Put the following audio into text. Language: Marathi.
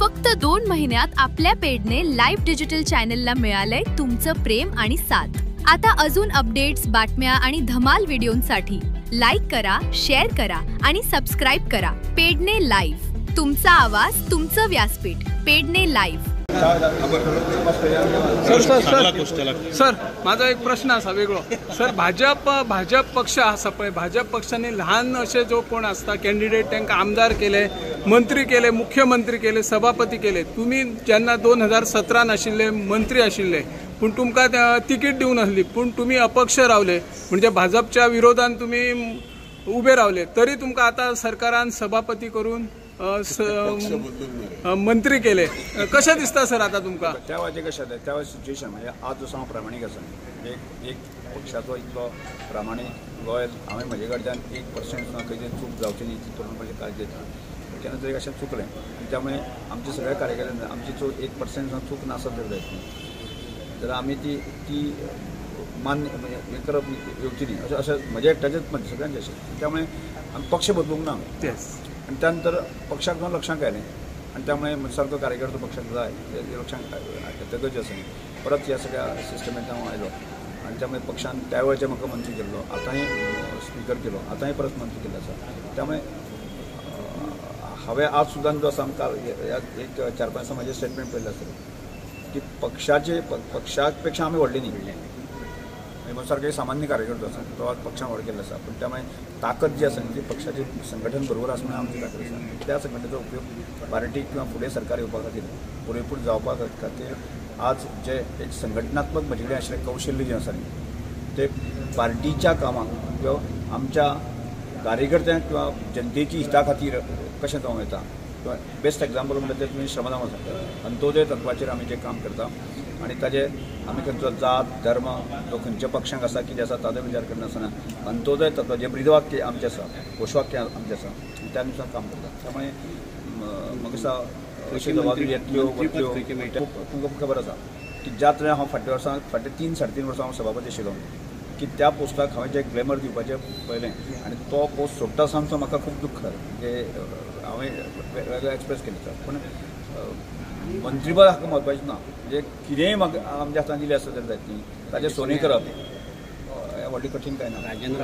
फक्त 2 महिन्यात आपल्या पेडने लाईव्ह डिजिटल चॅनलला मिळालंय तुमचं प्रेम आणि साथ। आता अजून अपडेट्स, बातम्या आणि धमाल व्हिडिओंसाठी लाईक करा, शेअर करा आणि सबस्क्राइब करा। पेडने लाईव्ह, तुमचा आवाज, तुमचं व्यासपीठ। पेडने लाईव्ह। सर माझा एक प्रश्न असा वेगळो सर, भाजप पक्ष आसा पळय, भाजप पक्षाने लहान असे जो कोण असता कॅन्डिडेट त्यांना आमदार केले, मंत्री केले, मुख्यमंत्री केले, सभापती केले। तुम्ही ज्यांना 2017 आशिल्ले मंत्री आशिल्ले पण तुमका तिकीट दिवून असली पण तुम्ही अपक्ष रावले, म्हणजे भाजपच्या विरोधात तुम्ही उभे रावले, तरी तुमका आता सरकारान सभापती करून मंत्री केले। कशा दिसता सर आता तुमका? तेव्हा जे कशा तेव्हा सिच्युएशन म्हणजे आज जसो हांव प्रामाणीक आसा, एक पक्षाचो इतलो प्रामाणीक गोंय हांवें म्हजे कडच्यान 1% सुद्दां खंयची चूक जावची न्ही करून म्हजें काळजी घेतली। केन्ना तरी अशें चुकलें आनी त्यामुळे आमच्या सगळ्या कार्यकर्त्यांनी आमची 1% सुद्दां चूक नासत जर जायत जाल्यार आमी ती मान्य म्हणजे हे करप येवची न्ही अशें म्हजे एकट्याचेच म्हणजे सगळ्यांचे अशें। त्यामुळे आमी पक्ष बदलूंक ना आणि त्यानंतर पक्षाक जावन लक्षांक आयलें आणि त्यामुळे सारको कार्यकर्तो पक्षाक जाय लक्षांक येतकच आसा परत ह्या सगळ्या सिस्टमेंत हांव आयलो आणि त्यामुळे पक्षान त्या वेळचे म्हाका मंत्री केल्लो, आतांय स्पीकर केलो, आतांय परत मंत्री केल्लो आसा। त्यामुळे हांवें आज सुद्दां जो आसा आमकां एक 4-5 दिसा म्हाजें स्टेटमेंट पळयल्लें आसतलें की पक्षाक पेक्षा आमी व्हडली न्ही, सारके सामान्य कार्यकर्तो आसा तो आज पक्षान व्हड केल्लो आसा, पण त्यामुळे ताकद जी आसा ती पक्षाचे संघटन बरोबर आसतना आमची ताकद आसा। त्या संघटनेचो उपयोग पार्टीक किंवा फुडें सरकार येवपा खातीर पुरेपूर जावपा खातीर आज जे एक संघटनात्मक म्हजे कडेन आशिल्लें कौशल्य जें आसा न्ही ते पार्टीच्या कामाक किंवा आमच्या कार्यकर्त्यांक किंवा जनतेची हिता खातीर कशें जावं येता किंवा बेस्ट एग्जाम्पल म्हणल्यार ते तुमी श्रमदान आसा, अंत्योदय तत्वाचेर आमी जें काम करता आणि ताजे आमी खंयचो जात धर्म जो खंयच्या पक्षांक आसा कितें आसा ताचो विचार करनासतना अंत्योदय तत्व जें ब्रीदवाक्य आमचें आसा, घोशवाक्य आमचें आसा त्या अनुसार काम करता। त्यामुळे म्हाका दिसता अशी जबाबदारी येतल्यो वतल्यो तुमकां खबर आसा की ज्या तरेन हांव फाटल्या 3-3.5 वर्सां हांव सभापती आशिल्लो की त्या पोस्टाक हांवें जें ग्लॅमर दिवपाचें पळयलें आणि तो पोस्ट सोडटा सामको म्हाका खूब दुख्ख जालें, म्हणजे हांवें वेगळो एक्सप्रेस केलो पण मंत्रीपद हाका महत्वाचें ना, म्हणजे कितेंय म्हाका आमच्या हातान दिलें आसत जाल्यार जायत न्ही ताजें सोने करप व्हडली कठीण कांय ना। राजेंद्र